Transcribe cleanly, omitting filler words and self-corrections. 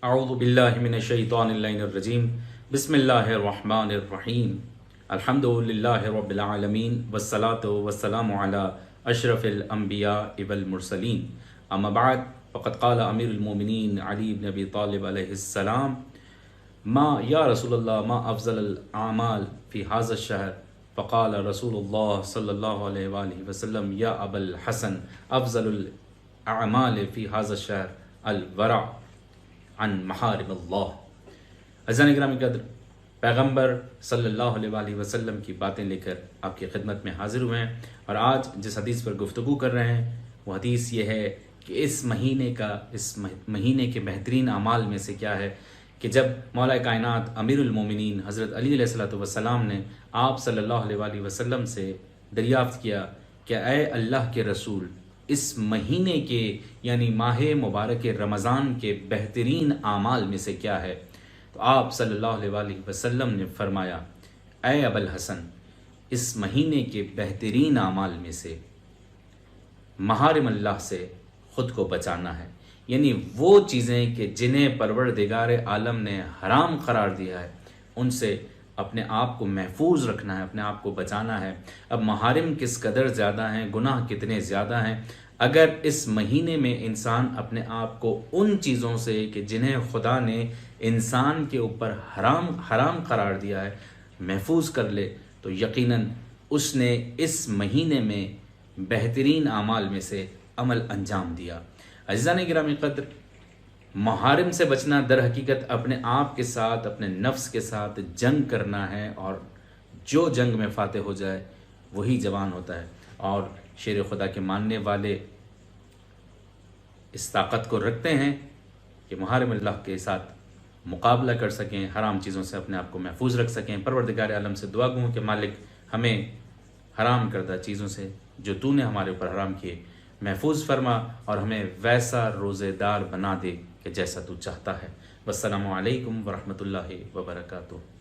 اعوذ باللہ من الشیطان الرجیم بسم اللہ الرحمن الرحیم الحمد للہ رب العالمین والصلاة والسلام علی اشرف الانبیاء والمرسلین اما بعد فقد قال امیر المومنین علی بن ابی طالب علیہ السلام ما یا رسول اللہ ما افضل الاعمال فی هذا الشہر فقال رسول اللہ صلی اللہ علیہ وآلہ وسلم یا ابا الحسن افضل الاعمال فی هذا الشہر الورع عن محارم اللہ۔ عزیزان گرامی قدر، پیغمبر صلی اللہ علیہ وآلہ وسلم کی باتیں لے کر آپ کی خدمت میں حاضر ہوئے ہیں، اور آج جس حدیث پر گفتگو کر رہے ہیں وہ حدیث یہ ہے کہ اس مہینے کے بہترین اعمال میں سے کیا ہے کہ جب مولا کائنات امیر المومنین حضرت علی علیہ السلام نے آپ صلی اللہ علیہ وآلہ وسلم سے دریافت کیا کہ اے اللہ کے رسول، اس مہینے کے یعنی ماہ مبارک رمضان کے بہترین اعمال میں سے کیا ہے، تو آپ صلی اللہ علیہ وآلہ وسلم نے فرمایا اے ابا الحسن، اس مہینے کے بہترین اعمال میں سے محارم اللہ سے خود کو بچانا ہے، یعنی وہ چیزیں کہ جنہیں پروردگار عالم نے حرام قرار دیا ہے ان سے اپنے آپ کو محفوظ رکھنا ہے، اپنے آپ کو بچانا ہے۔ اب محارم کس قدر زیادہ ہیں، گناہ کتنے زیادہ ہیں، اگر اس مہینے میں انسان اپنے آپ کو ان چیزوں سے کہ جنہیں خدا نے انسان کے اوپر حرام قرار دیا ہے محفوظ کر لے تو یقیناً اس نے اس مہینے میں بہترین اعمال میں سے عمل انجام دیا۔ عزیزان گرامی قدر، محارم سے بچنا در حقیقت اپنے آپ کے ساتھ، اپنے نفس کے ساتھ جنگ کرنا ہے، اور جو جنگ میں فاتح ہو جائے وہی جوان ہوتا ہے، اور شیر خدا کے ماننے والے اس طاقت کو رکھتے ہیں کہ محارم اللہ کے ساتھ مقابلہ کر سکیں، حرام چیزوں سے اپنے آپ کو محفوظ رکھ سکیں۔ پروردگار عالم سے دعا گوں کہ مالک ہمیں حرام کردہ چیزوں سے جو تو نے ہمارے اوپر حرام کیے محفوظ فرما، اور ہمیں ویسا روزے دار بنا دے کہ جیسا تو چاہتا ہے۔ والسلام علیکم ورحمۃ اللہ وبرکاتہ۔